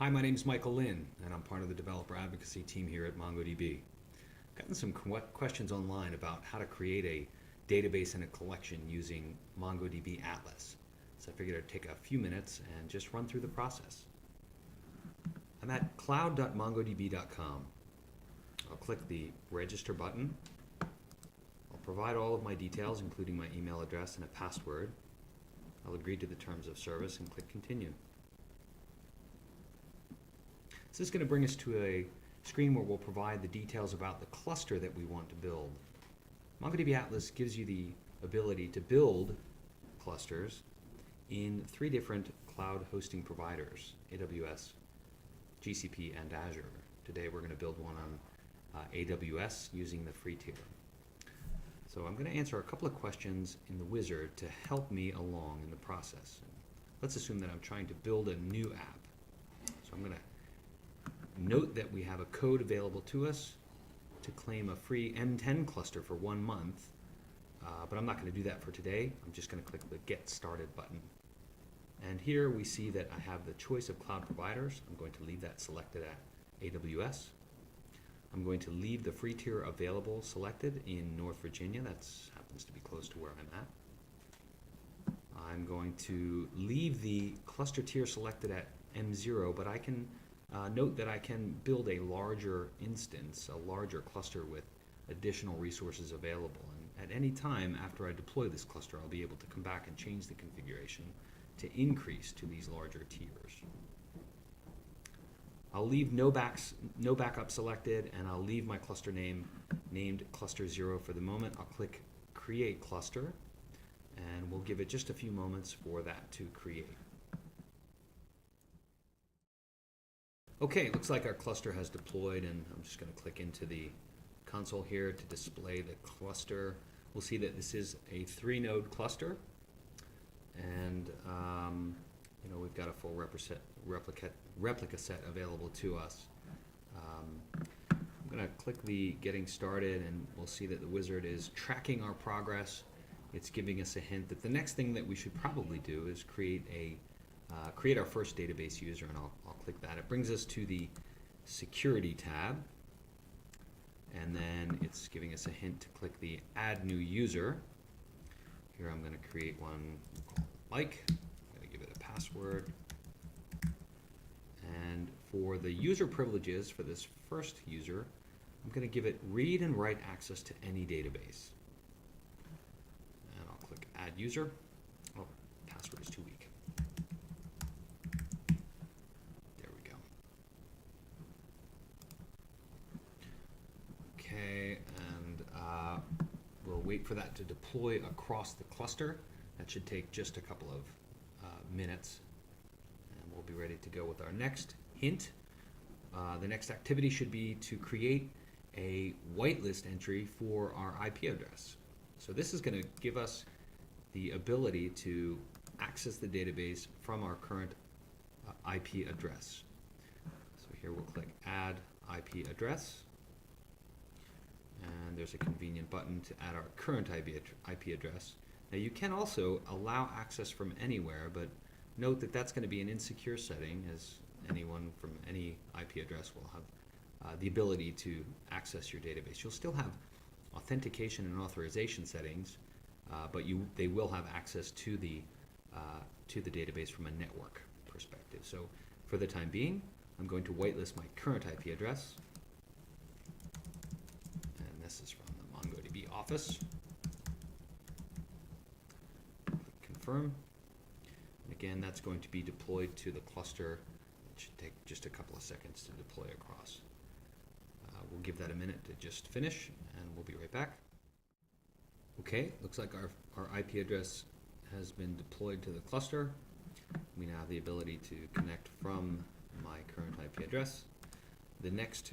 Hi, my name is Michael Lynn, and I'm part of the developer advocacy team here at MongoDB. I've gotten some questions online about how to create a database and a collection using MongoDB Atlas. So I figured I'd take a few minutes and just run through the process. I'm at cloud.mongodb.com. I'll click the register button. I'll provide all of my details, including my email address and a password. I'll agree to the terms of service and click continue. This is going to bring us to a screen where we'll provide the details about the cluster that we want to build. MongoDB Atlas gives you the ability to build clusters in 3 different cloud hosting providers: AWS, GCP, and Azure. Today we're going to build one on AWS using the free tier. So I'm going to answer a couple of questions in the wizard to help me along in the process. Let's assume that I'm trying to build a new app. So I'm going to note that we have a code available to us to claim a free M10 cluster for 1 month, but I'm not going to do that for today. I'm just going to click the Get Started button. And here we see that I have the choice of cloud providers. I'm going to leave that selected at AWS. I'm going to leave the free tier available selected in North Virginia. That happens to be close to where I'm at. I'm going to leave the cluster tier selected at M0, but I can note that I can build a larger instance, a larger cluster with additional resources available. And at any time after I deploy this cluster, I'll be able to come back and change the configuration to increase to these larger tiers. I'll leave no backup selected, and I'll leave my cluster name named cluster 0 for the moment. I'll click Create Cluster, and we'll give it just a few moments for that to create. Okay, looks like our cluster has deployed, and I'm just going to click into the console here to display the cluster. We'll see that this is a 3-node cluster, and we've got a full replica set available to us. I'm going to click the Getting Started, and we'll see that the wizard is tracking our progress. It's giving us a hint that the next thing that we should probably do is create our first database user, and I'll click that. It brings us to the Security tab, and then it's giving us a hint to click the Add New User. Here I'm going to create one called Mike. I'm going to give it a password. And for the user privileges for this first user, I'm going to give it read and write access to any database. And I'll click Add User. Oh, password is too weak. We'll wait for that to deploy across the cluster. That should take just a couple of minutes, and we'll be ready to go with our next hint. The next activity should be to create a whitelist entry for our IP address. So this is going to give us the ability to access the database from our current IP address. So here we'll click Add IP Address. And there's a convenient button to add our current IP address. Now you can also allow access from anywhere, but note that that's going to be an insecure setting, as anyone from any IP address will have the ability to access your database. You'll still have authentication and authorization settings, but they will have access to the database from a network perspective. So for the time being, I'm going to whitelist my current IP address. This is from the MongoDB office. Click Confirm. And again, that's going to be deployed to the cluster. It should take just a couple of seconds to deploy across. We'll give that a minute to just finish, and we'll be right back. Okay, looks like our IP address has been deployed to the cluster. We now have the ability to connect from my current IP address. The next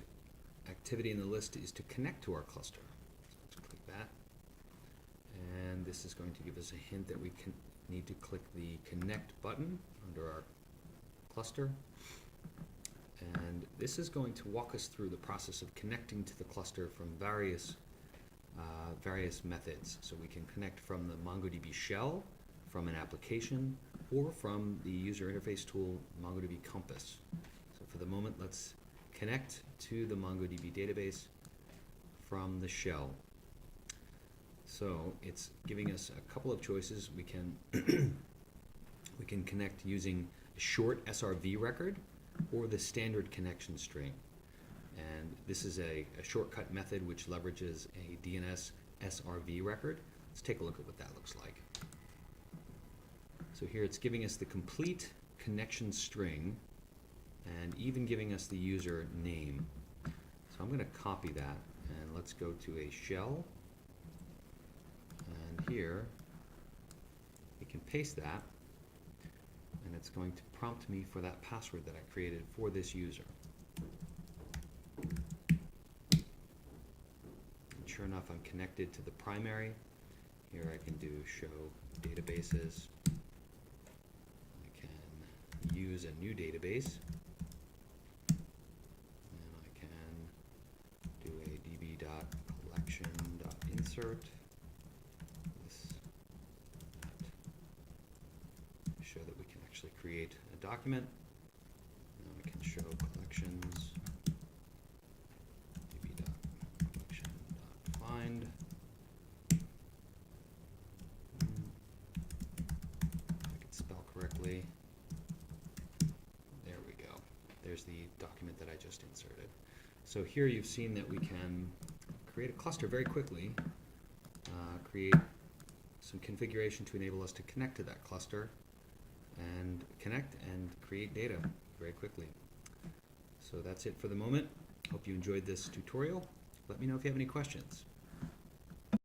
activity in the list is to connect to our cluster. So let's click that. And this is going to give us a hint that we need to click the Connect button under our cluster. And this is going to walk us through the process of connecting to the cluster from various methods. So we can connect from the MongoDB shell, from an application, or from the user interface tool MongoDB Compass. So for the moment, let's connect to the MongoDB database from the shell. So it's giving us a couple of choices. We can we can connect using a short SRV record or the standard connection string. And this is a shortcut method which leverages a DNS SRV record. Let's take a look at what that looks like. So here it's giving us the complete connection string and even giving us the user name. So I'm going to copy that, and let's go to a shell, and here we can paste that, and it's going to prompt me for that password that I created for this user. And sure enough, I'm connected to the primary. Here I can do show databases. I can use a new database. And I can do a db.collection.insert. This show that we can actually create a document. Now I can show collections. db.collection.find. Correctly. There we go. There's the document that I just inserted. So here you've seen that we can create a cluster very quickly, create some configuration to enable us to connect to that cluster, and connect and create data very quickly. So that's it for the moment. Hope you enjoyed this tutorial. Let me know if you have any questions.